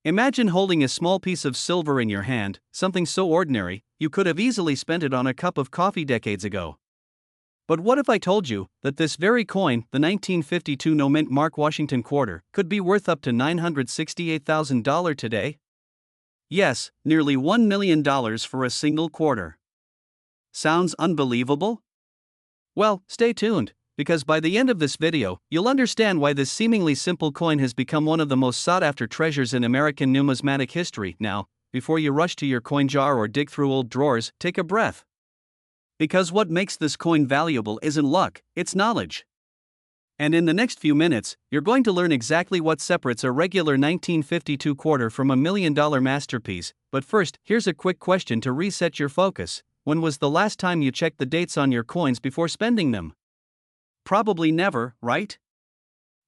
Imagine holding a small piece of silver in your hand, something so ordinary, you could have easily spent it on a cup of coffee decades ago. But what if I told you that this very coin, the 1952 no-mint Mark Washington quarter, could be worth up to $968,000 today? Yes, nearly $1 million for a single quarter. Sounds unbelievable? Well, stay tuned, because by the end of this video, you'll understand why this seemingly simple coin has become one of the most sought-after treasures in American numismatic history. Now, before you rush to your coin jar or dig through old drawers, take a breath. Because what makes this coin valuable isn't luck, it's knowledge. And in the next few minutes, you're going to learn exactly what separates a regular 1952 quarter from a $1 million masterpiece. But first, here's a quick question to reset your focus. When was the last time you checked the dates on your coins before spending them? Probably never, right?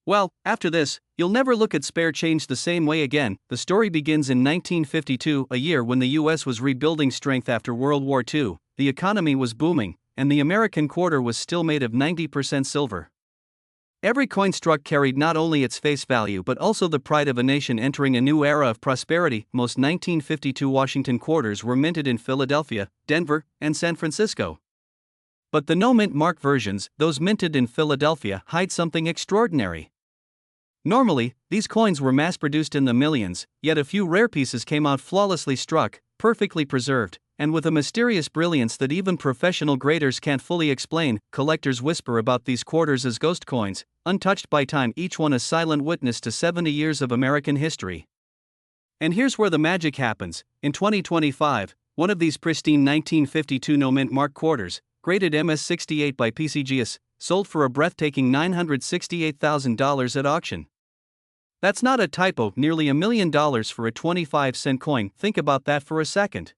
Well, after this, you'll never look at spare change the same way again. The story begins in 1952, a year when the US was rebuilding strength after World War II. The economy was booming, and the American quarter was still made of 90% silver. Every coin struck carried not only its face value but also the pride of a nation entering a new era of prosperity. Most 1952 Washington quarters were minted in Philadelphia, Denver, and San Francisco. But the no-mint mark versions, those minted in Philadelphia, hide something extraordinary. Normally, these coins were mass-produced in the millions, yet a few rare pieces came out flawlessly struck, perfectly preserved, and with a mysterious brilliance that even professional graders can't fully explain. Collectors whisper about these quarters as ghost coins, untouched by time, each one a silent witness to 70 years of American history. And here's where the magic happens. In 2025, one of these pristine 1952 no-mint mark quarters, graded MS-68 by PCGS, sold for a breathtaking $968,000 at auction. That's not a typo, nearly $1 million for a 25-cent coin. Think about that for a second.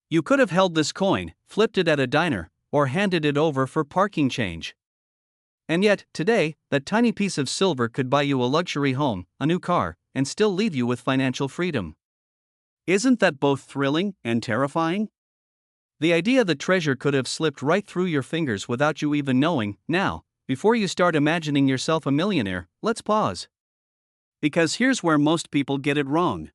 You could have held this coin, flipped it at a diner, or handed it over for parking change. And yet, today, that tiny piece of silver could buy you a luxury home, a new car, and still leave you with financial freedom. Isn't that both thrilling and terrifying? The idea that treasure could have slipped right through your fingers without you even knowing. Now, before you start imagining yourself a millionaire, let's pause. Because here's where most people get it wrong.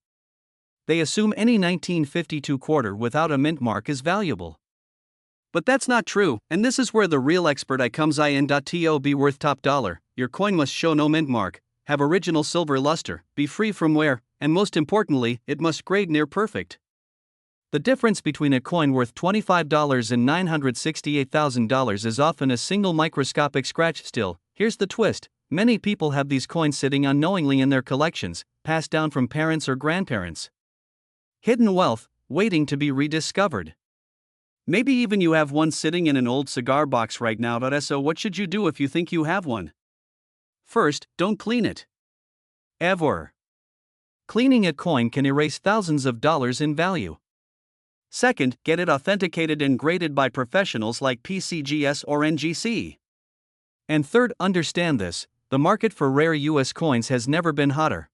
They assume any 1952 quarter without a mint mark is valuable. But that's not true, and this is where the real expert comes in. To be worth top dollar, your coin must show no mint mark, have original silver luster, be free from wear, and most importantly, it must grade near perfect. The difference between a coin worth $25 and $968,000 is often a single microscopic scratch. Still, here's the twist. Many people have these coins sitting unknowingly in their collections, passed down from parents or grandparents. Hidden wealth, waiting to be rediscovered. Maybe even you have one sitting in an old cigar box right now. So what should you do if you think you have one? First, don't clean it. Ever. Cleaning a coin can erase thousands of dollars in value. Second, get it authenticated and graded by professionals like PCGS or NGC. And third, understand this, the market for rare US coins has never been hotter.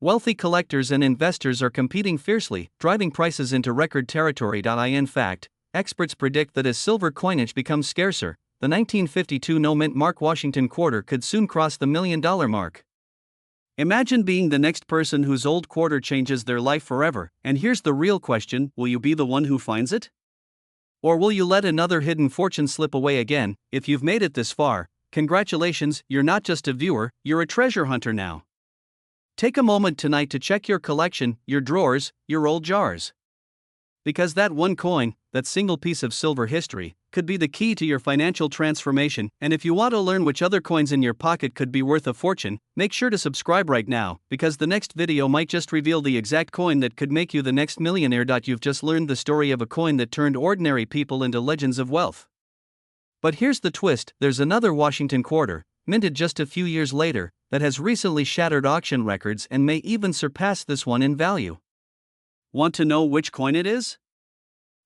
Wealthy collectors and investors are competing fiercely, driving prices into record territory. In fact, experts predict that as silver coinage becomes scarcer, the 1952 no-mint Mark Washington quarter could soon cross the $1 million mark. Imagine being the next person whose old quarter changes their life forever, and here's the real question: will you be the one who finds it? Or will you let another hidden fortune slip away again? If you've made it this far, congratulations, you're not just a viewer, you're a treasure hunter now. Take a moment tonight to check your collection, your drawers, your old jars. Because that one coin, that single piece of silver history, could be the key to your financial transformation. And if you want to learn which other coins in your pocket could be worth a fortune, make sure to subscribe right now, because the next video might just reveal the exact coin that could make you the next millionaire. You've just learned the story of a coin that turned ordinary people into legends of wealth. But here's the twist: there's another Washington quarter, minted just a few years later, that has recently shattered auction records and may even surpass this one in value. Want to know which coin it is?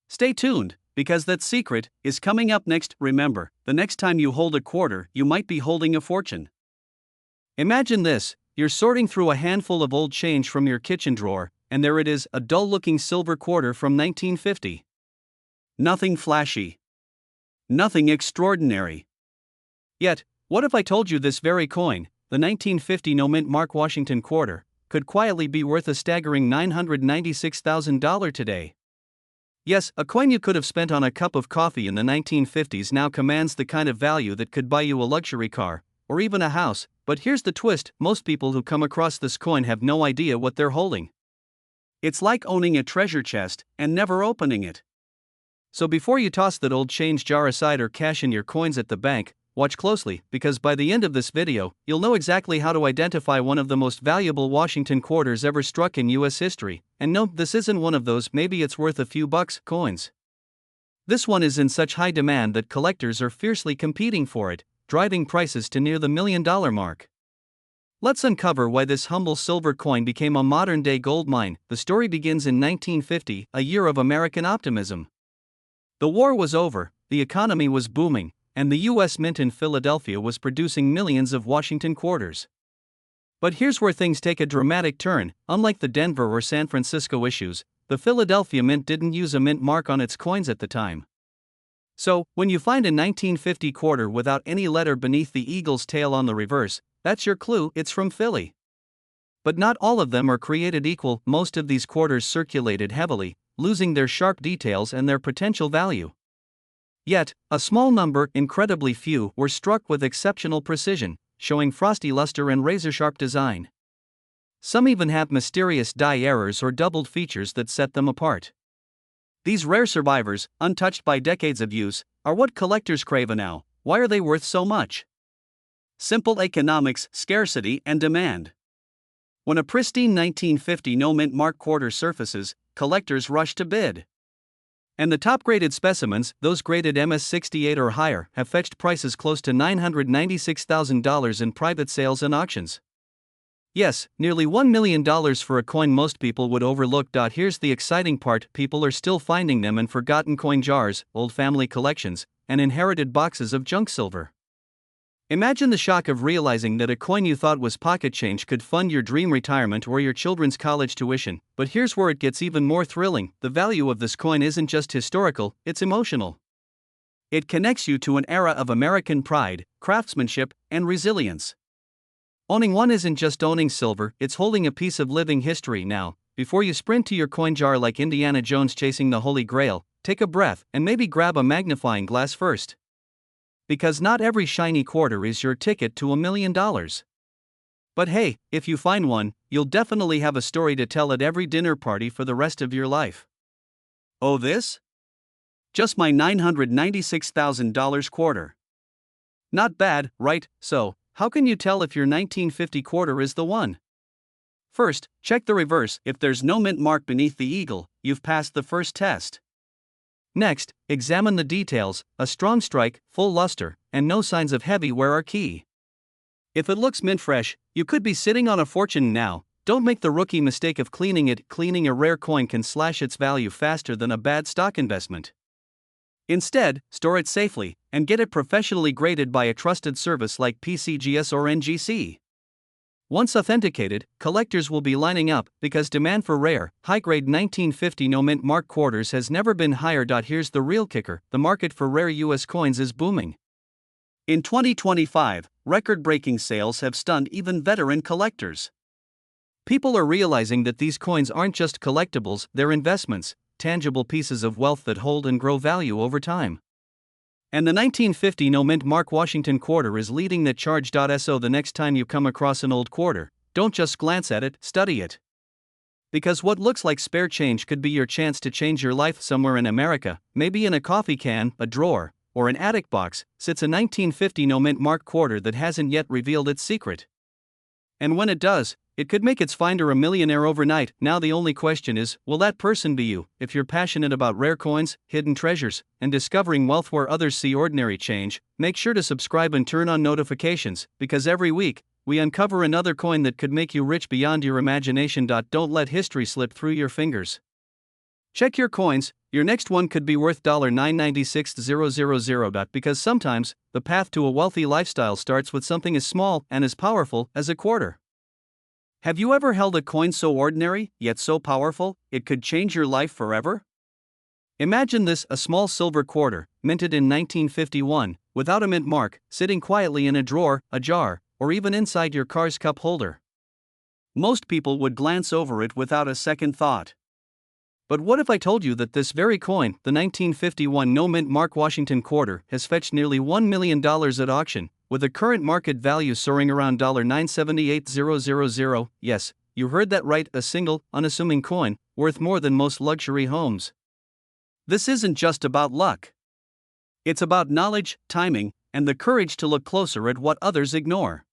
Stay tuned, because that secret is coming up next. Remember, the next time you hold a quarter, you might be holding a fortune. Imagine this: you're sorting through a handful of old change from your kitchen drawer, and there it is, a dull-looking silver quarter from 1950. Nothing flashy. Nothing extraordinary. Yet, what if I told you this very coin, the 1950 no-mint Mark Washington quarter, could quietly be worth a staggering $996,000 today. Yes, a coin you could have spent on a cup of coffee in the 1950s now commands the kind of value that could buy you a luxury car, or even a house, but here's the twist: most people who come across this coin have no idea what they're holding. It's like owning a treasure chest and never opening it. So before you toss that old change jar aside or cash in your coins at the bank, watch closely, because by the end of this video, you'll know exactly how to identify one of the most valuable Washington quarters ever struck in US history. And no, this isn't one of those "maybe it's worth a few bucks" coins. This one is in such high demand that collectors are fiercely competing for it, driving prices to near the $1 million mark. Let's uncover why this humble silver coin became a modern-day gold mine. The story begins in 1950, a year of American optimism. The war was over, the economy was booming, and the U.S. Mint in Philadelphia was producing millions of Washington quarters. But here's where things take a dramatic turn. Unlike the Denver or San Francisco issues, the Philadelphia Mint didn't use a mint mark on its coins at the time. So, when you find a 1950 quarter without any letter beneath the eagle's tail on the reverse, that's your clue: it's from Philly. But not all of them are created equal. Most of these quarters circulated heavily, losing their sharp details and their potential value. Yet, a small number, incredibly few, were struck with exceptional precision, showing frosty luster and razor-sharp design. Some even have mysterious die errors or doubled features that set them apart. These rare survivors, untouched by decades of use, are what collectors crave now. Why are they worth so much? Simple economics: scarcity and demand. When a pristine 1950 no-mint mark quarter surfaces, collectors rush to bid. And the top-graded specimens, those graded MS-68 or higher, have fetched prices close to $996,000 in private sales and auctions. Yes, nearly $1 million for a coin most people would overlook. Here's the exciting part: people are still finding them in forgotten coin jars, old family collections, and inherited boxes of junk silver. Imagine the shock of realizing that a coin you thought was pocket change could fund your dream retirement or your children's college tuition. But here's where it gets even more thrilling: the value of this coin isn't just historical, it's emotional. It connects you to an era of American pride, craftsmanship, and resilience. Owning one isn't just owning silver, it's holding a piece of living history. Now, before you sprint to your coin jar like Indiana Jones chasing the Holy Grail, take a breath and maybe grab a magnifying glass first. Because not every shiny quarter is your ticket to $1 million. But hey, if you find one, you'll definitely have a story to tell at every dinner party for the rest of your life. Oh, this? Just my $996,000 quarter. Not bad, right? So, how can you tell if your 1950 quarter is the one? First, check the reverse. If there's no mint mark beneath the eagle, you've passed the first test. Next, examine the details: a strong strike, full luster, and no signs of heavy wear are key. If it looks mint fresh, you could be sitting on a fortune now. Don't make the rookie mistake of cleaning it. Cleaning a rare coin can slash its value faster than a bad stock investment. Instead, store it safely, and get it professionally graded by a trusted service like PCGS or NGC. Once authenticated, collectors will be lining up, because demand for rare, high-grade 1950 no-mint mark quarters has never been higher. Here's the real kicker: the market for rare U.S. coins is booming. In 2025, record-breaking sales have stunned even veteran collectors. People are realizing that these coins aren't just collectibles, they're investments, tangible pieces of wealth that hold and grow value over time. And the 1950 no-mint mark Washington quarter is leading the charge. So the next time you come across an old quarter, don't just glance at it, study it. Because what looks like spare change could be your chance to change your life. Somewhere in America, maybe in a coffee can, a drawer, or an attic box, sits a 1950 no-mint mark quarter that hasn't yet revealed its secret. And when it does, it could make its finder a millionaire overnight. Now the only question is, will that person be you? If you're passionate about rare coins, hidden treasures, and discovering wealth where others see ordinary change, make sure to subscribe and turn on notifications, because every week, we uncover another coin that could make you rich beyond your imagination. Don't let history slip through your fingers. Check your coins, your next one could be worth $996,000. Because sometimes, the path to a wealthy lifestyle starts with something as small and as powerful as a quarter. Have you ever held a coin so ordinary, yet so powerful, it could change your life forever? Imagine this: a small silver quarter, minted in 1951, without a mint mark, sitting quietly in a drawer, a jar, or even inside your car's cup holder. Most people would glance over it without a second thought. But what if I told you that this very coin, the 1951 no-mint Mark Washington quarter, has fetched nearly $1 million at auction, with a current market value soaring around $978,000? Yes, you heard that right, a single, unassuming coin, worth more than most luxury homes. This isn't just about luck. It's about knowledge, timing, and the courage to look closer at what others ignore.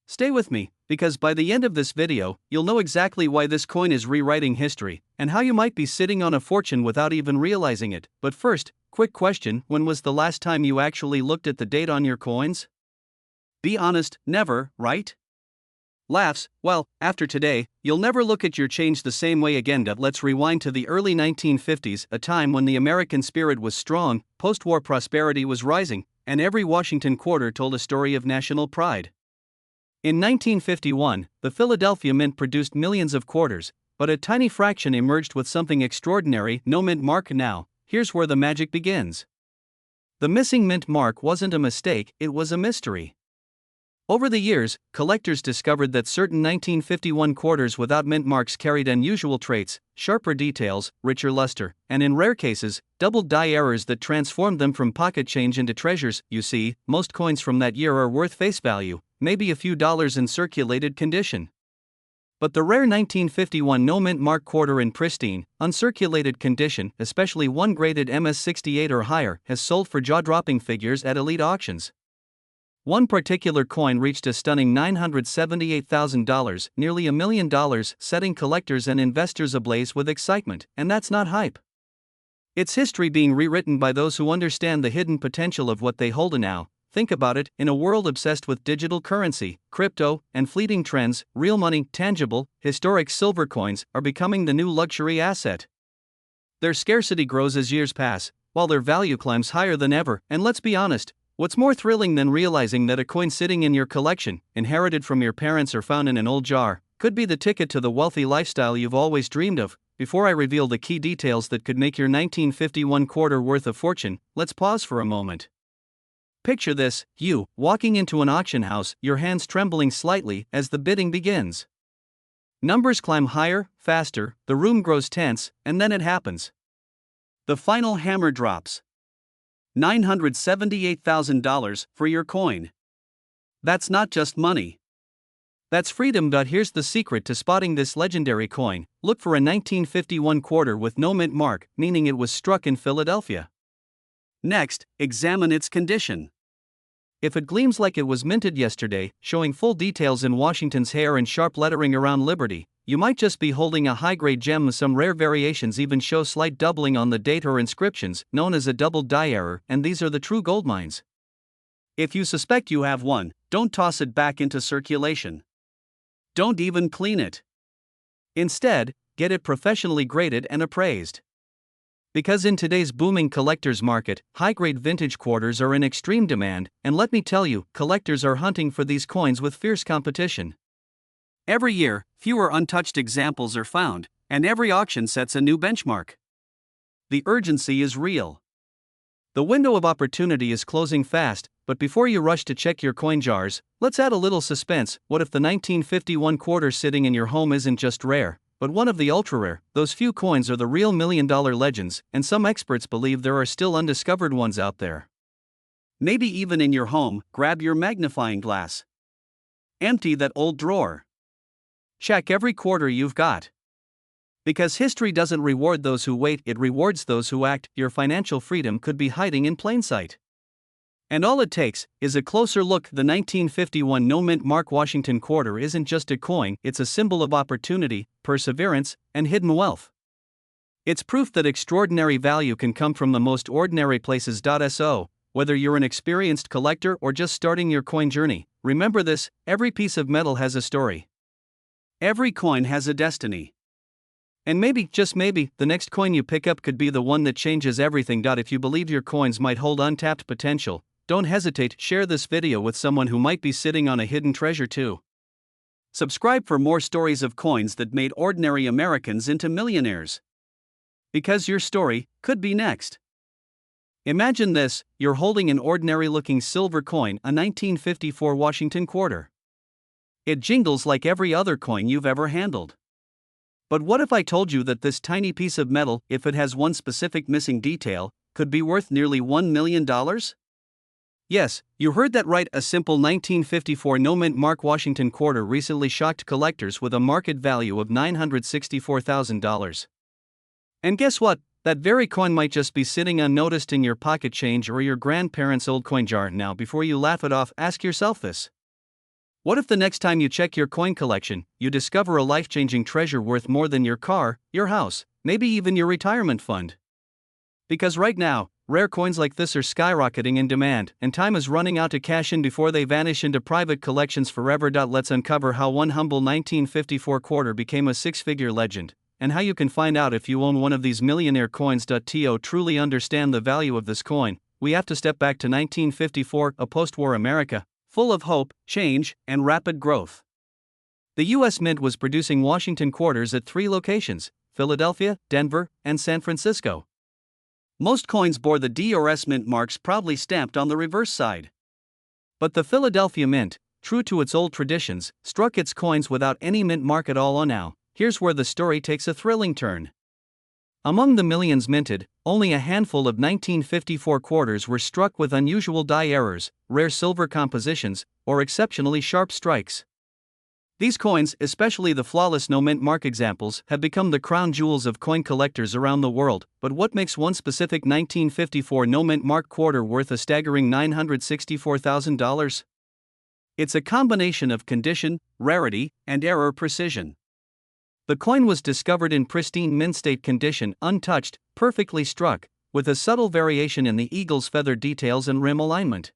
Stay with me, because by the end of this video, you'll know exactly why this coin is rewriting history, and how you might be sitting on a fortune without even realizing it. But first, quick question: when was the last time you actually looked at the date on your coins? Be honest, never, right? Laughs, well, after today, you'll never look at your change the same way again. Let's rewind to the early 1950s, a time when the American spirit was strong, post-war prosperity was rising, and every Washington quarter told a story of national pride. In 1951, the Philadelphia Mint produced millions of quarters, but a tiny fraction emerged with something extraordinary: no mint mark. Now, here's where the magic begins. The missing mint mark wasn't a mistake, it was a mystery. Over the years, collectors discovered that certain 1951 quarters without mint marks carried unusual traits, sharper details, richer luster, and in rare cases, double die errors that transformed them from pocket change into treasures. You see, most coins from that year are worth face value, maybe a few dollars in circulated condition. But the rare 1951 no-mint mark quarter in pristine, uncirculated condition, especially one graded MS-68 or higher, has sold for jaw-dropping figures at elite auctions. One particular coin reached a stunning $978,000, nearly $1 million, setting collectors and investors ablaze with excitement, and that's not hype. It's history being rewritten by those who understand the hidden potential of what they hold. Now, think about it: in a world obsessed with digital currency, crypto, and fleeting trends, real money, tangible, historic silver coins are becoming the new luxury asset. Their scarcity grows as years pass, while their value climbs higher than ever. And let's be honest, what's more thrilling than realizing that a coin sitting in your collection, inherited from your parents or found in an old jar, could be the ticket to the wealthy lifestyle you've always dreamed of? Before I reveal the key details that could make your 1951 quarter worth a fortune, let's pause for a moment. Picture this: you, walking into an auction house, your hands trembling slightly as the bidding begins. Numbers climb higher, faster, the room grows tense, and then it happens. The final hammer drops. $978,000 for your coin. That's not just money. That's freedom. Here's the secret to spotting this legendary coin: look for a 1951 quarter with no mint mark, meaning it was struck in Philadelphia. Next, examine its condition. If it gleams like it was minted yesterday, showing full details in Washington's hair and sharp lettering around Liberty, you might just be holding a high-grade gem. Some rare variations even show slight doubling on the date or inscriptions, known as a double die error, and these are the true gold mines. If you suspect you have one, don't toss it back into circulation. Don't even clean it. Instead, get it professionally graded and appraised. Because in today's booming collector's market, high-grade vintage quarters are in extreme demand, and let me tell you, collectors are hunting for these coins with fierce competition. Every year, fewer untouched examples are found, and every auction sets a new benchmark. The urgency is real. The window of opportunity is closing fast, but before you rush to check your coin jars, let's add a little suspense. What if the 1951 quarter sitting in your home isn't just rare, but one of the ultra-rare? Those few coins are the real million-dollar legends, and some experts believe there are still undiscovered ones out there. Maybe even in your home. Grab your magnifying glass. Empty that old drawer. Check every quarter you've got. Because history doesn't reward those who wait, it rewards those who act. Your financial freedom could be hiding in plain sight. And all it takes is a closer look. The 1951 no-mint Mark Washington quarter isn't just a coin, it's a symbol of opportunity, perseverance, and hidden wealth. It's proof that extraordinary value can come from the most ordinary places. So, whether you're an experienced collector or just starting your coin journey, remember this: every piece of metal has a story. Every coin has a destiny. And maybe, just maybe, the next coin you pick up could be the one that changes everything. If you believe your coins might hold untapped potential, don't hesitate, share this video with someone who might be sitting on a hidden treasure too. Subscribe for more stories of coins that made ordinary Americans into millionaires. Because your story could be next. Imagine this: you're holding an ordinary looking silver coin, a 1954 Washington quarter. It jingles like every other coin you've ever handled. But what if I told you that this tiny piece of metal, if it has one specific missing detail, could be worth nearly $1 million? Yes, you heard that right. A simple 1954 no-mint Mark Washington quarter recently shocked collectors with a market value of $964,000. And guess what? That very coin might just be sitting unnoticed in your pocket change or your grandparents' old coin jar. Now, before you laugh it off, ask yourself this. What if the next time you check your coin collection, you discover a life-changing treasure worth more than your car, your house, maybe even your retirement fund? Because right now, rare coins like this are skyrocketing in demand, and time is running out to cash in before they vanish into private collections forever. Let's uncover how one humble 1954 quarter became a six-figure legend, and how you can find out if you own one of these millionaire coins. To truly understand the value of this coin, we have to step back to 1954, a post-war America, full of hope, change, and rapid growth. The U.S. Mint was producing Washington quarters at 3 locations: Philadelphia, Denver, and San Francisco. Most coins bore the D or S mint marks proudly stamped on the reverse side. But the Philadelphia Mint, true to its old traditions, struck its coins without any mint mark at all. Now, here's where the story takes a thrilling turn. Among the millions minted, only a handful of 1954 quarters were struck with unusual die errors, rare silver compositions, or exceptionally sharp strikes. These coins, especially the flawless no-mint mark examples, have become the crown jewels of coin collectors around the world. But what makes one specific 1954 no-mint mark quarter worth a staggering $964,000? It's a combination of condition, rarity, and error precision. The coin was discovered in pristine mint-state condition, untouched, perfectly struck, with a subtle variation in the eagle's feather details and rim alignment.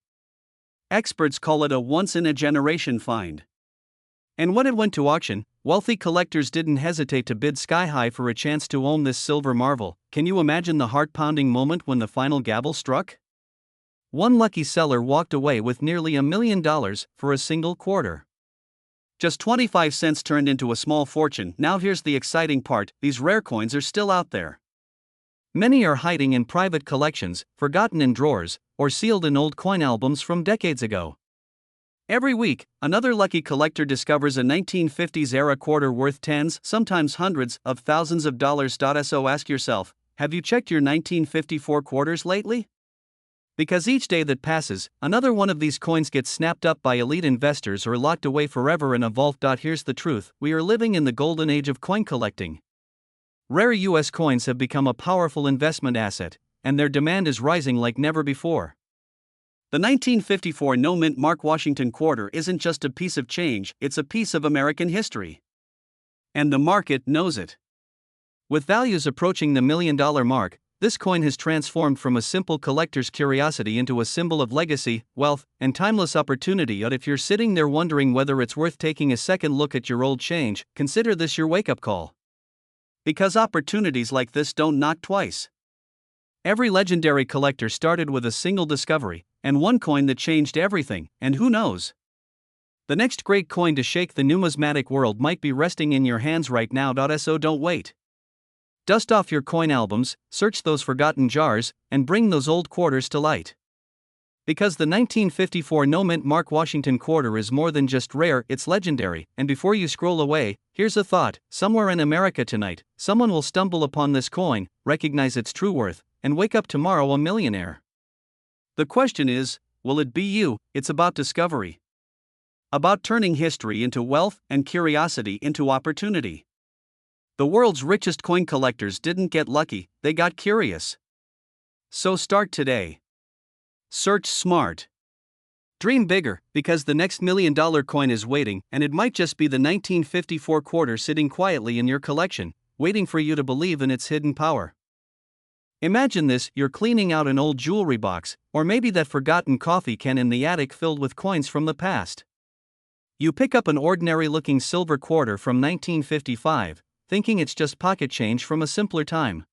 Experts call it a once-in-a-generation find. And when it went to auction, wealthy collectors didn't hesitate to bid sky-high for a chance to own this silver marvel. Can you imagine the heart-pounding moment when the final gavel struck? One lucky seller walked away with nearly $1 million for a single quarter. Just 25 cents turned into a small fortune. Now here's the exciting part: these rare coins are still out there. Many are hiding in private collections, forgotten in drawers, or sealed in old coin albums from decades ago. Every week, another lucky collector discovers a 1950s-era quarter worth tens, sometimes hundreds, of thousands of dollars. So ask yourself, have you checked your 1954 quarters lately? Because each day that passes, another one of these coins gets snapped up by elite investors or locked away forever in a vault. Here's the truth: we are living in the golden age of coin collecting. Rare U.S. coins have become a powerful investment asset, and their demand is rising like never before. The 1954 no-mint Mark Washington quarter isn't just a piece of change, it's a piece of American history. And the market knows it. With values approaching the $1 million mark, this coin has transformed from a simple collector's curiosity into a symbol of legacy, wealth, and timeless opportunity. But if you're sitting there wondering whether it's worth taking a second look at your old change, consider this your wake-up call. Because opportunities like this don't knock twice. Every legendary collector started with a single discovery, and one coin that changed everything, and who knows? The next great coin to shake the numismatic world might be resting in your hands right now. So don't wait. Dust off your coin albums, search those forgotten jars, and bring those old quarters to light. Because the 1954 no-mint Mark Washington quarter is more than just rare, it's legendary. And before you scroll away, here's a thought: somewhere in America tonight, someone will stumble upon this coin, recognize its true worth, and wake up tomorrow a millionaire. The question is, will it be you? It's about discovery. About turning history into wealth and curiosity into opportunity. The world's richest coin collectors didn't get lucky, they got curious. So start today. Search smart. Dream bigger, because the next $1 million coin is waiting, and it might just be the 1954 quarter sitting quietly in your collection, waiting for you to believe in its hidden power. Imagine this: you're cleaning out an old jewelry box, or maybe that forgotten coffee can in the attic filled with coins from the past. You pick up an ordinary-looking silver quarter from 1955, thinking it's just pocket change from a simpler time.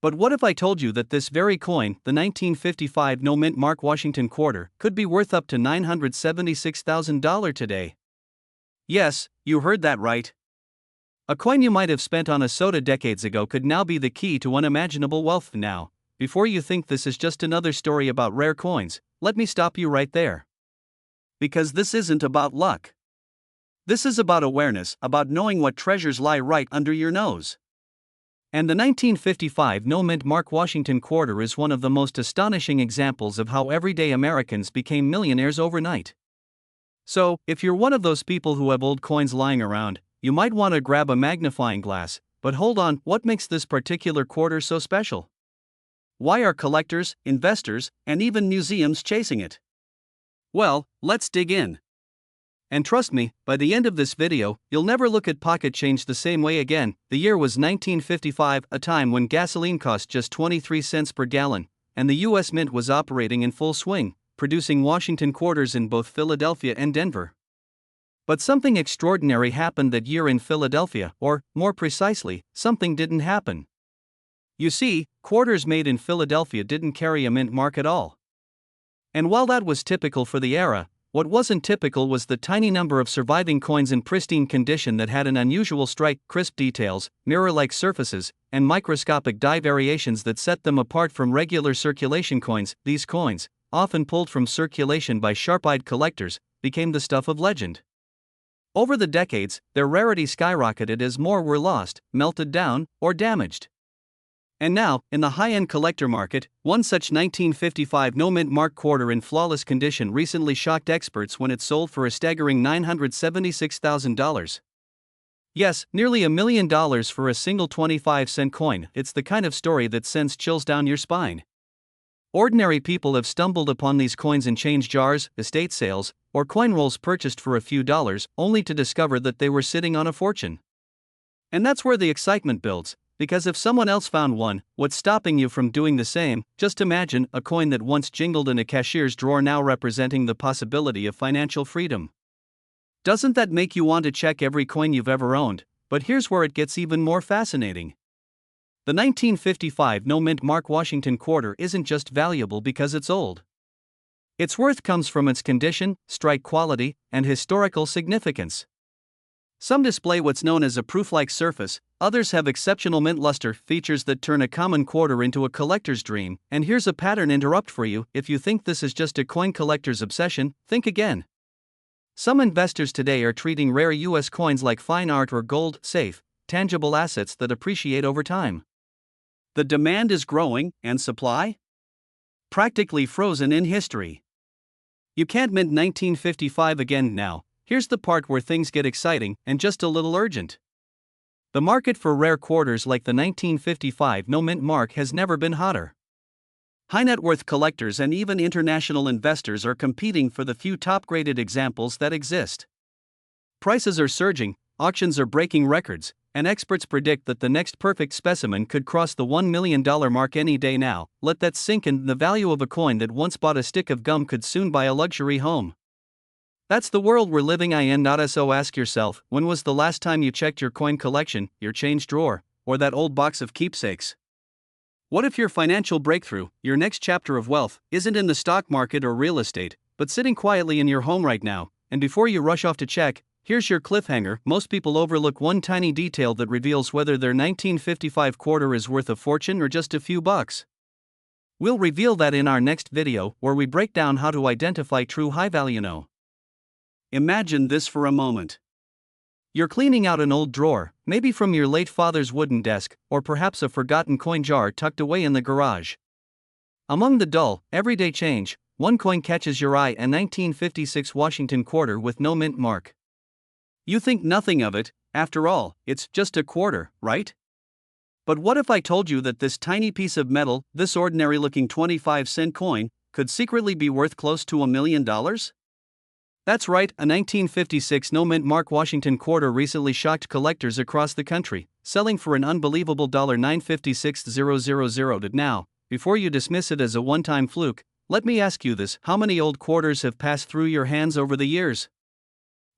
But what if I told you that this very coin, the 1955 no-mint Mark Washington quarter, could be worth up to $976,000 today? Yes, you heard that right. A coin you might have spent on a soda decades ago could now be the key to unimaginable wealth. Now, before you think this is just another story about rare coins, let me stop you right there. Because this isn't about luck. This is about awareness, about knowing what treasures lie right under your nose. And the 1955 no-mint Mark Washington quarter is one of the most astonishing examples of how everyday Americans became millionaires overnight. So, if you're one of those people who have old coins lying around, you might want to grab a magnifying glass. But hold on, what makes this particular quarter so special? Why are collectors, investors, and even museums chasing it? Well, let's dig in. And trust me, by the end of this video, you'll never look at pocket change the same way again. The year was 1955, a time when gasoline cost just 23 cents per gallon, and the US Mint was operating in full swing, producing Washington quarters in both Philadelphia and Denver. But something extraordinary happened that year in Philadelphia, or, more precisely, something didn't happen. You see, quarters made in Philadelphia didn't carry a mint mark at all. And while that was typical for the era, what wasn't typical was the tiny number of surviving coins in pristine condition that had an unusual strike, crisp details, mirror-like surfaces, and microscopic die variations that set them apart from regular circulation coins. These coins, often pulled from circulation by sharp-eyed collectors, became the stuff of legend. Over the decades, their rarity skyrocketed as more were lost, melted down, or damaged. And now, in the high-end collector market, one such 1955 no-mint Mark quarter in flawless condition recently shocked experts when it sold for a staggering $976,000. Yes, nearly $1 million for a single 25-cent coin. It's the kind of story that sends chills down your spine. Ordinary people have stumbled upon these coins in change jars, estate sales, or coin rolls purchased for a few dollars, only to discover that they were sitting on a fortune. And that's where the excitement builds. Because if someone else found one, what's stopping you from doing the same? Just imagine a coin that once jingled in a cashier's drawer now representing the possibility of financial freedom. Doesn't that make you want to check every coin you've ever owned? But here's where it gets even more fascinating. The 1955 no-mint Mark Washington quarter isn't just valuable because it's old. Its worth comes from its condition, strike quality, and historical significance. Some display what's known as a proof-like surface, others have exceptional mint luster, features that turn a common quarter into a collector's dream. And here's a pattern interrupt for you: if you think this is just a coin collector's obsession, think again. Some investors today are treating rare US coins like fine art or gold, safe, tangible assets that appreciate over time. The demand is growing, and supply? Practically frozen in history. You can't mint 1955 again now. Here's the part where things get exciting and just a little urgent. The market for rare quarters like the 1955 no-mint Mark has never been hotter. High-net-worth collectors and even international investors are competing for the few top-graded examples that exist. Prices are surging, auctions are breaking records, and experts predict that the next perfect specimen could cross the $1 million mark any day now. Let that sink in. The value of a coin that once bought a stick of gum could soon buy a luxury home. That's the world we're living in. Not so ask yourself, when was the last time you checked your coin collection, your change drawer, or that old box of keepsakes? What if your financial breakthrough, your next chapter of wealth, isn't in the stock market or real estate, but sitting quietly in your home right now? And before you rush off to check, here's your cliffhanger. Most people overlook one tiny detail that reveals whether their 1955 quarter is worth a fortune or just a few bucks. We'll reveal that in our next video, where we break down how to identify true high value. Imagine this for a moment. You're cleaning out an old drawer, maybe from your late father's wooden desk, or perhaps a forgotten coin jar tucked away in the garage. Among the dull, everyday change, one coin catches your eye: a 1956 Washington quarter with no mint mark. You think nothing of it. After all, it's just a quarter, right? But what if I told you that this tiny piece of metal, this ordinary-looking 25-cent coin, could secretly be worth close to $1 million? That's right, a 1956 no-mint Mark Washington quarter recently shocked collectors across the country, selling for an unbelievable $956,000. Now, before you dismiss it as a one-time fluke, let me ask you this: how many old quarters have passed through your hands over the years?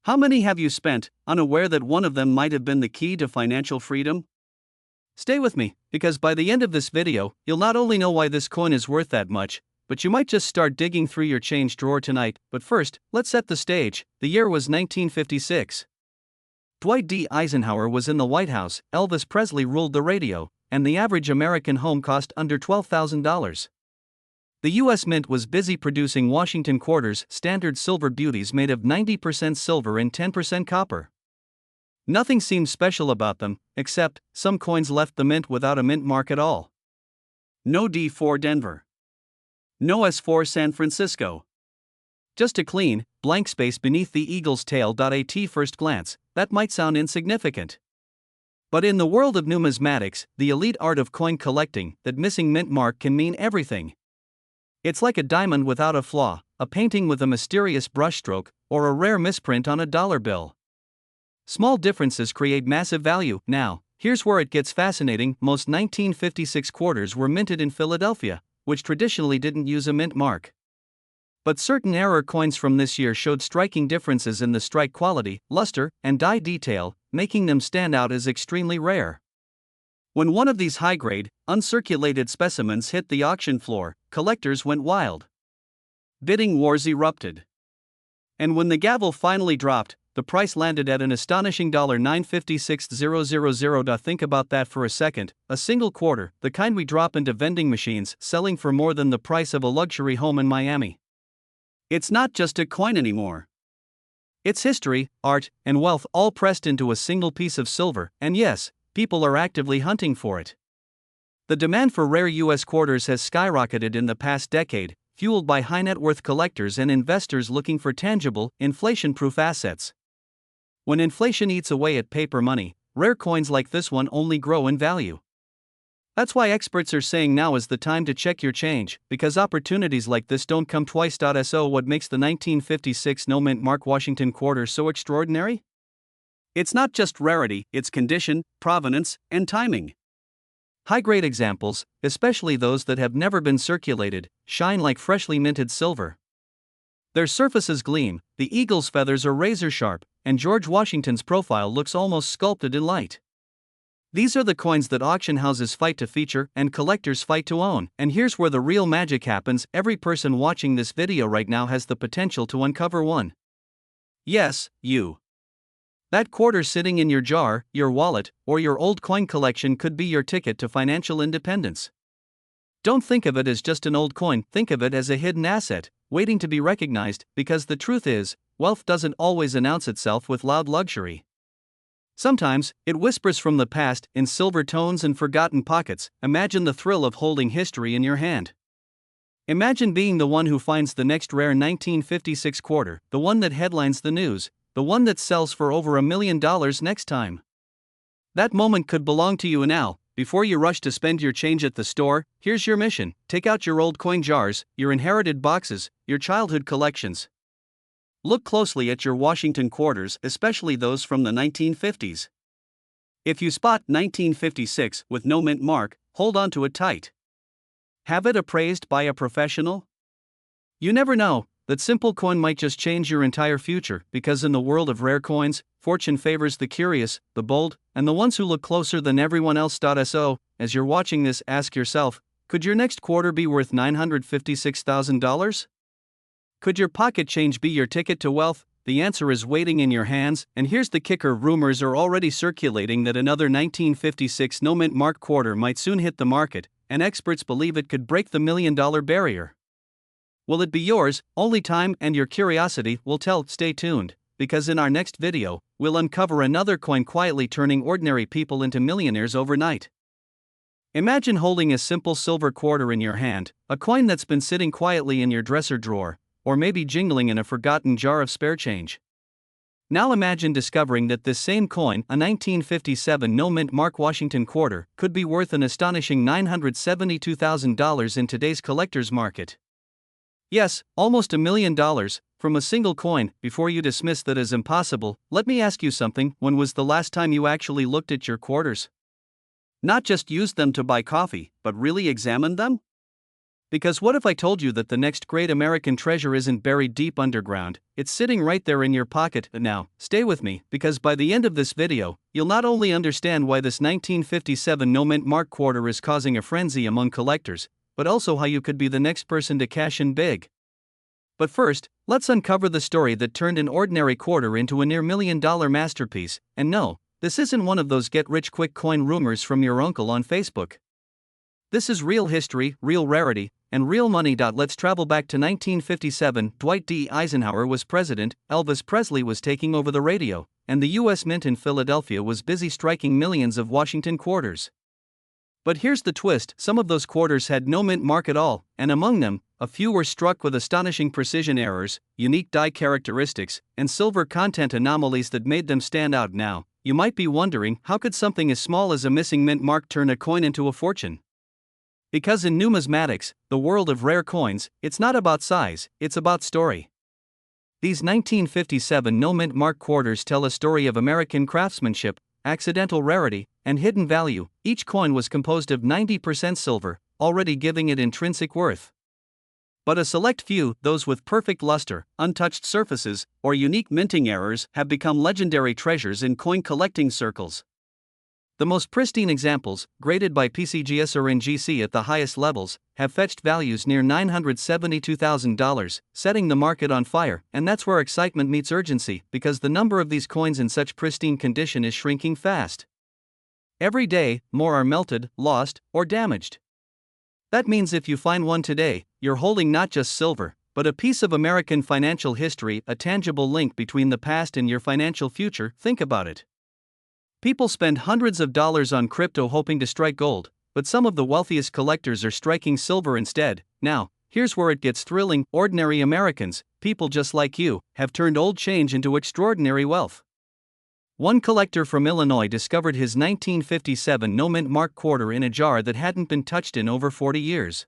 How many have you spent, unaware that one of them might have been the key to financial freedom? Stay with me, because by the end of this video, you'll not only know why this coin is worth that much, but you might just start digging through your change drawer tonight. But first, let's set the stage. The year was 1956. Dwight D. Eisenhower was in the White House, Elvis Presley ruled the radio, and the average American home cost under $12,000. The U.S. Mint was busy producing Washington quarters, standard silver beauties made of 90% silver and 10% copper. Nothing seemed special about them, except some coins left the mint without a mint mark at all. No D for Denver. No S for San Francisco. Just a clean, blank space beneath the eagle's tail. At first glance, that might sound insignificant. But in the world of numismatics, the elite art of coin collecting, that missing mint mark can mean everything. It's like a diamond without a flaw, a painting with a mysterious brushstroke, or a rare misprint on a dollar bill. Small differences create massive value. Now, here's where it gets fascinating. Most 1956 quarters were minted in Philadelphia, which traditionally didn't use a mint mark. But certain error coins from this year showed striking differences in the strike quality, luster, and die detail, making them stand out as extremely rare. When one of these high-grade, uncirculated specimens hit the auction floor, collectors went wild. Bidding wars erupted. And when the gavel finally dropped, the price landed at an astonishing $956,000. Think about that for a second, a single quarter, the kind we drop into vending machines, selling for more than the price of a luxury home in Miami. It's not just a coin anymore. It's history, art, and wealth all pressed into a single piece of silver, and yes, people are actively hunting for it. The demand for rare U.S. quarters has skyrocketed in the past decade, fueled by high-net-worth collectors and investors looking for tangible, inflation-proof assets. When inflation eats away at paper money, rare coins like this one only grow in value. That's why experts are saying now is the time to check your change, because opportunities like this don't come twice. So what makes the 1956 no mint mark Washington quarter so extraordinary? It's not just rarity, it's condition, provenance, and timing. High-grade examples, especially those that have never been circulated, shine like freshly minted silver. Their surfaces gleam, the eagle's feathers are razor-sharp, and George Washington's profile looks almost sculpted in light. These are the coins that auction houses fight to feature and collectors fight to own, and here's where the real magic happens. Every person watching this video right now has the potential to uncover one. Yes, you. That quarter sitting in your jar, your wallet, or your old coin collection could be your ticket to financial independence. Don't think of it as just an old coin, think of it as a hidden asset, waiting to be recognized, because the truth is, wealth doesn't always announce itself with loud luxury. Sometimes, it whispers from the past in silver tones and forgotten pockets. Imagine the thrill of holding history in your hand. Imagine being the one who finds the next rare 1956 quarter, the one that headlines the news, the one that sells for over $1 million next time. That moment could belong to you now. Before you rush to spend your change at the store, here's your mission: take out your old coin jars, your inherited boxes, your childhood collections. Look closely at your Washington quarters, especially those from the 1950s. If you spot 1956 with no mint mark, hold on to it tight. Have it appraised by a professional? You never know, that simple coin might just change your entire future, because in the world of rare coins, fortune favors the curious, the bold, and the ones who look closer than everyone else. So, as you're watching this, ask yourself, could your next quarter be worth $956,000? Could your pocket change be your ticket to wealth? The answer is waiting in your hands, and here's the kicker: rumors are already circulating that another 1956 no mint mark quarter might soon hit the market, and experts believe it could break the $1 million barrier. Will it be yours? Only time and your curiosity will tell. Stay tuned, because in our next video, we'll uncover another coin quietly turning ordinary people into millionaires overnight. Imagine holding a simple silver quarter in your hand, a coin that's been sitting quietly in your dresser drawer, or maybe jingling in a forgotten jar of spare change. Now imagine discovering that this same coin, a 1957 no mint mark Washington quarter, could be worth an astonishing $972,000 in today's collector's market. Yes, almost $1 million, from a single coin. Before you dismiss that as impossible, let me ask you something: when was the last time you actually looked at your quarters? Not just used them to buy coffee, but really examined them? Because what if I told you that the next great American treasure isn't buried deep underground, it's sitting right there in your pocket? Now, stay with me, because by the end of this video, you'll not only understand why this 1957 no mint mark quarter is causing a frenzy among collectors, but also how you could be the next person to cash in big. But first, let's uncover the story that turned an ordinary quarter into a near $1 million masterpiece. And no, this isn't one of those get-rich-quick coin rumors from your uncle on Facebook. This is real history, real rarity, and real money. Let's travel back to 1957. Dwight D. Eisenhower was president, Elvis Presley was taking over the radio, and the U.S. Mint in Philadelphia was busy striking millions of Washington quarters. But here's the twist: some of those quarters had no mint mark at all, and among them, a few were struck with astonishing precision errors, unique die characteristics, and silver content anomalies that made them stand out. Now, you might be wondering, how could something as small as a missing mint mark turn a coin into a fortune? Because in numismatics, the world of rare coins, it's not about size, it's about story. These 1957 no mint mark quarters tell a story of American craftsmanship, accidental rarity, and hidden value. Each coin was composed of 90% silver, already giving it intrinsic worth. But a select few, those with perfect luster, untouched surfaces, or unique minting errors, have become legendary treasures in coin collecting circles. The most pristine examples, graded by PCGS or NGC at the highest levels, have fetched values near $972,000, setting the market on fire. And that's where excitement meets urgency, because the number of these coins in such pristine condition is shrinking fast. Every day, more are melted, lost, or damaged. That means if you find one today, you're holding not just silver, but a piece of American financial history, a tangible link between the past and your financial future. Think about it. People spend hundreds of dollars on crypto hoping to strike gold, but some of the wealthiest collectors are striking silver instead. Now, here's where it gets thrilling. Ordinary Americans, people just like you, have turned old change into extraordinary wealth. One collector from Illinois discovered his 1957 no mint mark quarter in a jar that hadn't been touched in over 40 years.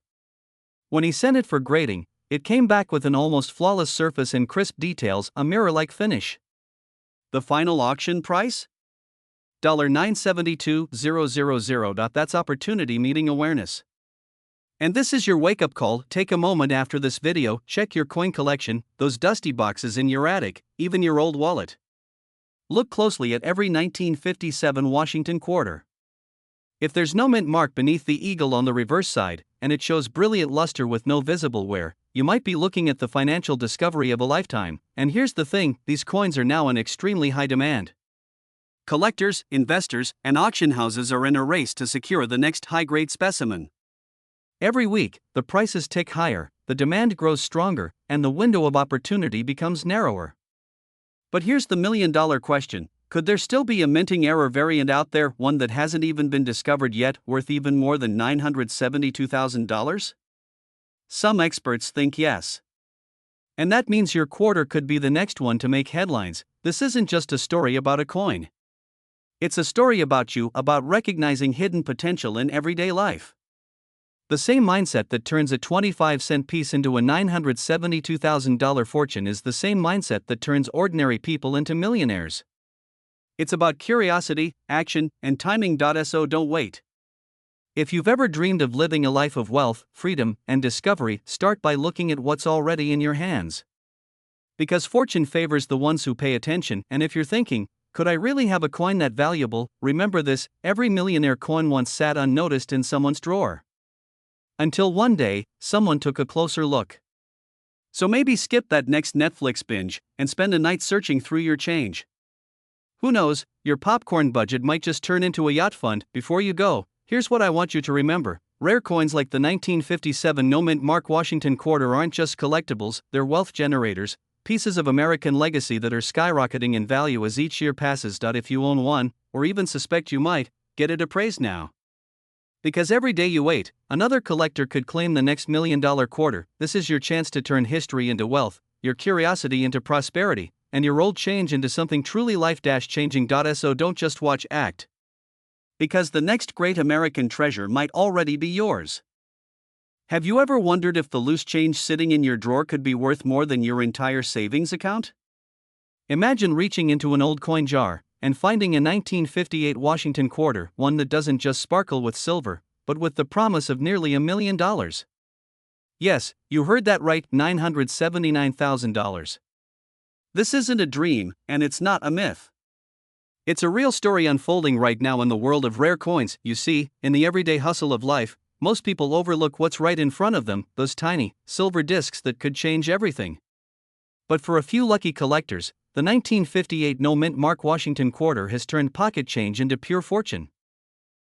When he sent it for grading, it came back with an almost flawless surface and crisp details, a mirror-like finish. The final auction price? $972,000. That's opportunity meeting awareness. And this is your wake-up call. Take a moment after this video, check your coin collection, those dusty boxes in your attic, even your old wallet. Look closely at every 1957 Washington quarter. If there's no mint mark beneath the eagle on the reverse side, and it shows brilliant luster with no visible wear, you might be looking at the financial discovery of a lifetime. And here's the thing, these coins are now in extremely high demand. Collectors, investors, and auction houses are in a race to secure the next high-grade specimen. Every week, the prices tick higher, the demand grows stronger, and the window of opportunity becomes narrower. But here's the million-dollar question: could there still be a minting error variant out there, one that hasn't even been discovered yet, worth even more than $972,000? Some experts think yes. And that means your quarter could be the next one to make headlines. This isn't just a story about a coin. It's a story about you, about recognizing hidden potential in everyday life. The same mindset that turns a 25-cent piece into a $972,000 fortune is the same mindset that turns ordinary people into millionaires. It's about curiosity, action, and timing. So don't wait. If you've ever dreamed of living a life of wealth, freedom, and discovery, start by looking at what's already in your hands. Because fortune favors the ones who pay attention. And if you're thinking, could I really have a coin that valuable? Remember this: every millionaire coin once sat unnoticed in someone's drawer. Until one day, someone took a closer look. So maybe skip that next Netflix binge and spend a night searching through your change. Who knows, your popcorn budget might just turn into a yacht fund. Before you go, here's what I want you to remember: rare coins like the 1957 no mint mark Washington quarter aren't just collectibles, they're wealth generators, pieces of American legacy that are skyrocketing in value as each year passes. If you own one, or even suspect you might, get it appraised now. Because every day you wait, another collector could claim the next $1 million quarter. This is your chance to turn history into wealth, your curiosity into prosperity, and your old change into something truly life-changing. So don't just watch, act. Because the next great American treasure might already be yours. Have you ever wondered if the loose change sitting in your drawer could be worth more than your entire savings account? Imagine reaching into an old coin jar and finding a 1958 Washington quarter, one that doesn't just sparkle with silver, but with the promise of nearly $1 million. Yes, you heard that right, $979,000. This isn't a dream, and it's not a myth. It's a real story unfolding right now in the world of rare coins. You see, in the everyday hustle of life, most people overlook what's right in front of them, those tiny, silver discs that could change everything. But for a few lucky collectors, the 1958 no mint mark Washington quarter has turned pocket change into pure fortune.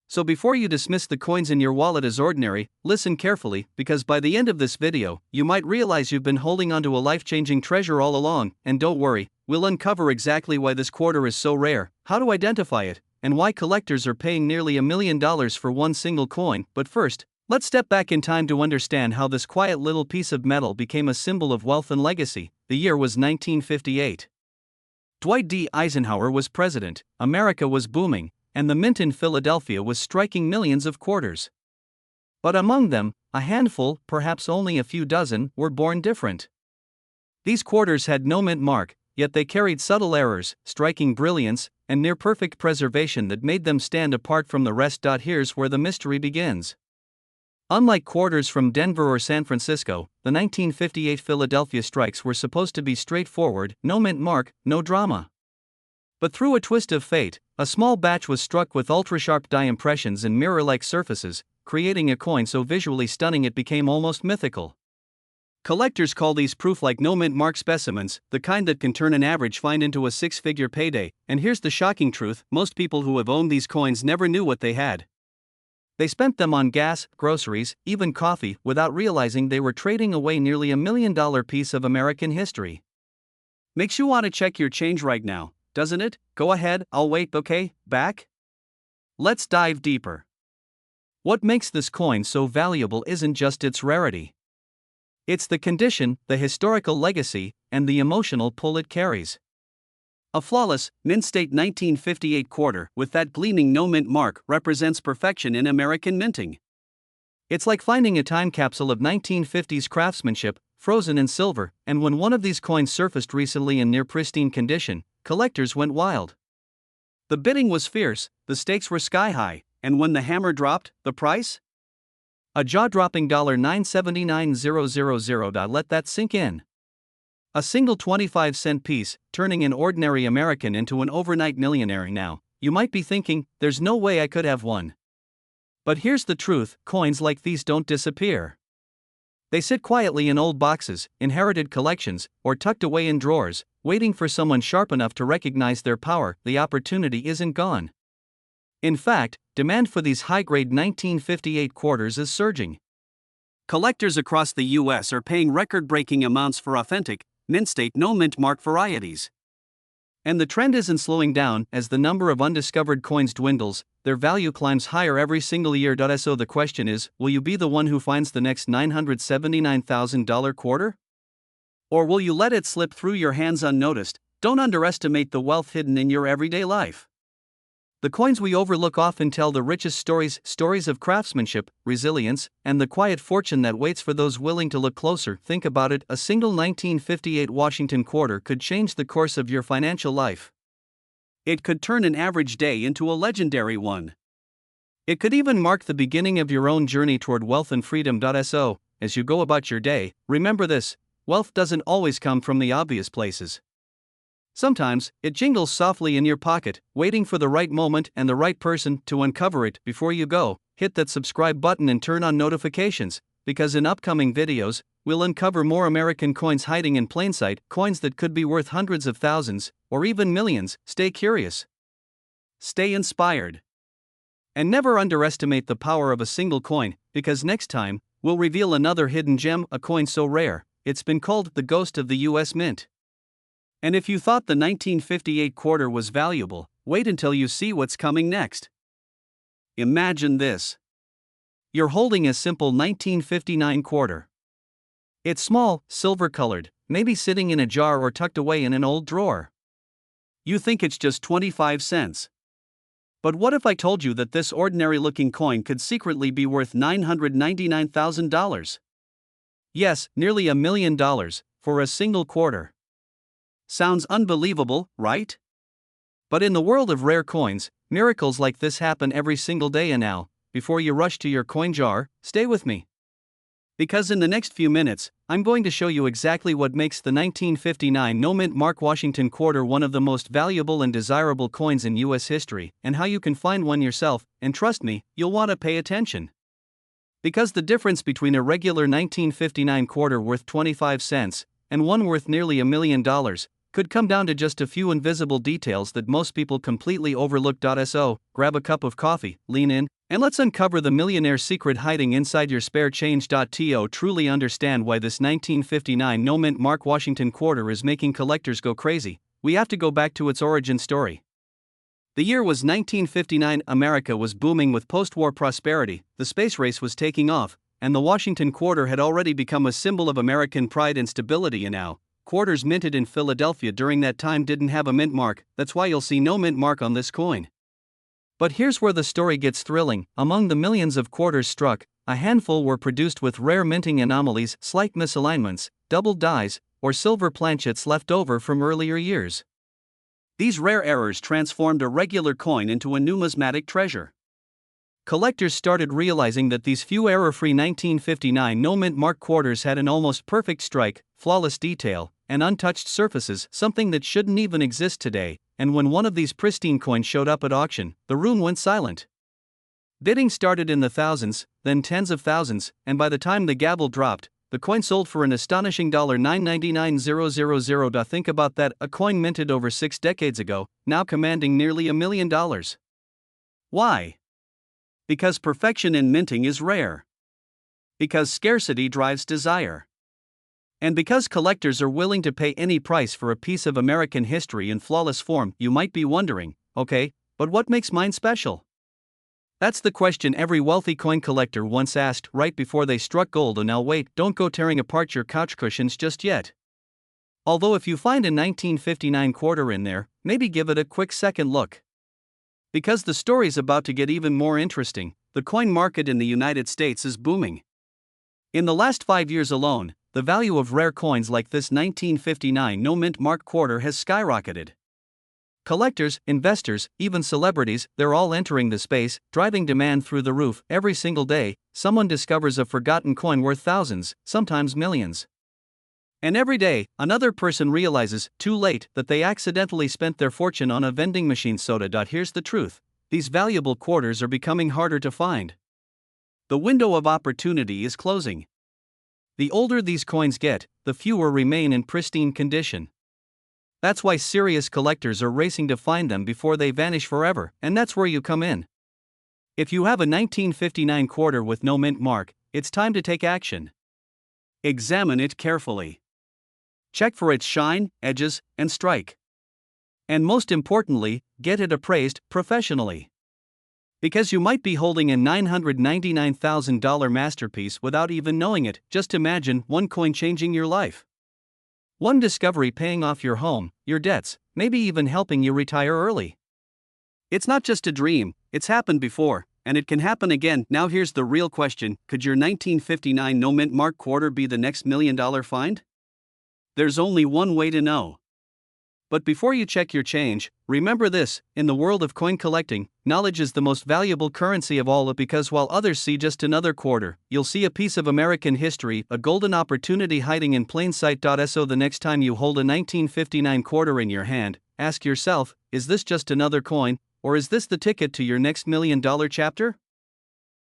So before you dismiss the coins in your wallet as ordinary, listen carefully, because by the end of this video, you might realize you've been holding onto a life-changing treasure all along. And don't worry, we'll uncover exactly why this quarter is so rare, how to identify it, and why collectors are paying nearly $1 million for one single coin. But first, let's step back in time to understand how this quiet little piece of metal became a symbol of wealth and legacy. The year was 1958. Dwight D. Eisenhower was president, America was booming, and the mint in Philadelphia was striking millions of quarters. But among them, a handful, perhaps only a few dozen, were born different. These quarters had no mint mark, yet they carried subtle errors, striking brilliance, and near-perfect preservation that made them stand apart from the rest. Here's where the mystery begins. Unlike quarters from Denver or San Francisco, the 1958 Philadelphia strikes were supposed to be straightforward, no mint mark, no drama. But through a twist of fate, a small batch was struck with ultra-sharp die impressions and mirror-like surfaces, creating a coin so visually stunning it became almost mythical. Collectors call these proof-like no-mint mark specimens, the kind that can turn an average find into a six-figure payday. And here's the shocking truth: most people who have owned these coins never knew what they had. They spent them on gas, groceries, even coffee, without realizing they were trading away nearly $1 million piece of American history. Makes you want to check your change right now, doesn't it? Go ahead, I'll wait. Okay, back? Let's dive deeper. What makes this coin so valuable isn't just its rarity. It's the condition, the historical legacy, and the emotional pull it carries. A flawless, mint-state 1958 quarter with that gleaming no-mint mark represents perfection in American minting. It's like finding a time capsule of 1950s craftsmanship, frozen in silver, and when one of these coins surfaced recently in near-pristine condition, collectors went wild. The bidding was fierce, the stakes were sky-high, and when the hammer dropped, the price? A jaw-dropping $979,000. Let that sink in. A single 25-cent piece, turning an ordinary American into an overnight millionaire. Now, you might be thinking, there's no way I could have one. But here's the truth: coins like these don't disappear. They sit quietly in old boxes, inherited collections, or tucked away in drawers, waiting for someone sharp enough to recognize their power. The opportunity isn't gone. In fact, demand for these high-grade 1958 quarters is surging. Collectors across the U.S. are paying record-breaking amounts for authentic, mint-state no-mint mark varieties. And the trend isn't slowing down. As the number of undiscovered coins dwindles, their value climbs higher every single year. So the question is, will you be the one who finds the next $979,000 quarter? Or will you let it slip through your hands unnoticed? Don't underestimate the wealth hidden in your everyday life. The coins we overlook often tell the richest stories of craftsmanship, resilience, and the quiet fortune that waits for those willing to look closer. Think about it: a single 1958 Washington quarter could change the course of your financial life. It could turn an average day into a legendary one. It could even mark the beginning of your own journey toward wealth and freedom. So, as you go about your day, remember this: wealth doesn't always come from the obvious places. Sometimes, it jingles softly in your pocket, waiting for the right moment and the right person to uncover it. Before you go, hit that subscribe button and turn on notifications, because in upcoming videos, we'll uncover more American coins hiding in plain sight, coins that could be worth hundreds of thousands, or even millions. Stay curious. Stay inspired. And never underestimate the power of a single coin, because next time, we'll reveal another hidden gem, a coin so rare, it's been called the ghost of the U.S. Mint. And if you thought the 1958 quarter was valuable, wait until you see what's coming next. Imagine this. You're holding a simple 1959 quarter. It's small, silver-colored, maybe sitting in a jar or tucked away in an old drawer. You think it's just 25 cents. But what if I told you that this ordinary-looking coin could secretly be worth $999,000? Yes, nearly $1 million, for a single quarter. Sounds unbelievable, right? But in the world of rare coins, miracles like this happen every single day. And now, before you rush to your coin jar, stay with me. Because in the next few minutes, I'm going to show you exactly what makes the 1959 no-mint mark Washington quarter one of the most valuable and desirable coins in U.S. history, and how you can find one yourself. And trust me, you'll want to pay attention. Because the difference between a regular 1959 quarter worth 25 cents and one worth nearly $1 million could come down to just a few invisible details that most people completely overlook. So, grab a cup of coffee, lean in, And let's uncover the millionaire secret hiding inside your spare change. To truly understand why this 1959 no mint mark Washington quarter is making collectors go crazy, we have to go back to its origin story. The year was 1959. America was booming with post-war prosperity, the space race was taking off, and the Washington quarter had already become a symbol of American pride and stability. And now, quarters minted in Philadelphia during that time didn't have a mint mark, that's why you'll see no mint mark on this coin. But here's where the story gets thrilling. Among the millions of quarters struck, a handful were produced with rare minting anomalies, slight misalignments, doubled dies, or silver planchets left over from earlier years. These rare errors transformed a regular coin into a numismatic treasure. Collectors started realizing that these few error-free 1959 no mint mark quarters had an almost perfect strike, flawless detail, and untouched surfaces, something that shouldn't even exist today. And when one of these pristine coins showed up at auction, the room went silent. Bidding started in the thousands, then tens of thousands, and by the time the gavel dropped, the coin sold for an astonishing $999,000. Think about that, a coin minted over 6 decades ago, now commanding nearly $1 million. Why? Because perfection in minting is rare. Because scarcity drives desire. And because collectors are willing to pay any price for a piece of American history in flawless form. You might be wondering, okay, but what makes mine special? That's the question every wealthy coin collector once asked right before they struck gold. And now wait, don't go tearing apart your couch cushions just yet. Although if you find a 1959 quarter in there, maybe give it a quick second look. Because the story's about to get even more interesting. The coin market in the United States is booming. In the last 5 years alone, the value of rare coins like this 1959 no mint mark quarter has skyrocketed. Collectors, investors, even celebrities, they're all entering the space, driving demand through the roof. Every single day, someone discovers a forgotten coin worth thousands, sometimes millions. And every day, another person realizes, too late, that they accidentally spent their fortune on a vending machine soda. Here's the truth: these valuable quarters are becoming harder to find. The window of opportunity is closing. The older these coins get, the fewer remain in pristine condition. That's why serious collectors are racing to find them before they vanish forever, and that's where you come in. If you have a 1959 quarter with no mint mark, it's time to take action. Examine it carefully. Check for its shine, edges, and strike. And most importantly, get it appraised professionally. Because you might be holding a $999,000 masterpiece without even knowing it. Just imagine one coin changing your life. One discovery paying off your home, your debts, maybe even helping you retire early. It's not just a dream, it's happened before, and it can happen again. Now here's the real question: could your 1959 no mint mark quarter be the next $1 million find? There's only one way to know. But before you check your change, remember this: in the world of coin collecting, knowledge is the most valuable currency of all. Because while others see just another quarter, you'll see a piece of American history, a golden opportunity hiding in plain sight. So the next time you hold a 1959 quarter in your hand, ask yourself, is this just another coin, or is this the ticket to your next $1 million chapter?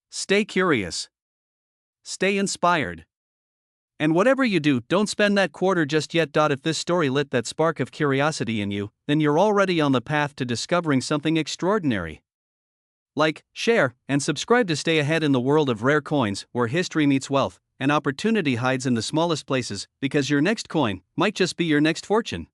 Stay curious. Stay inspired. And whatever you do, don't spend that quarter just yet. If this story lit that spark of curiosity in you, then you're already on the path to discovering something extraordinary. Like, share, and subscribe to stay ahead in the world of rare coins, where history meets wealth, and opportunity hides in the smallest places, because your next coin might just be your next fortune.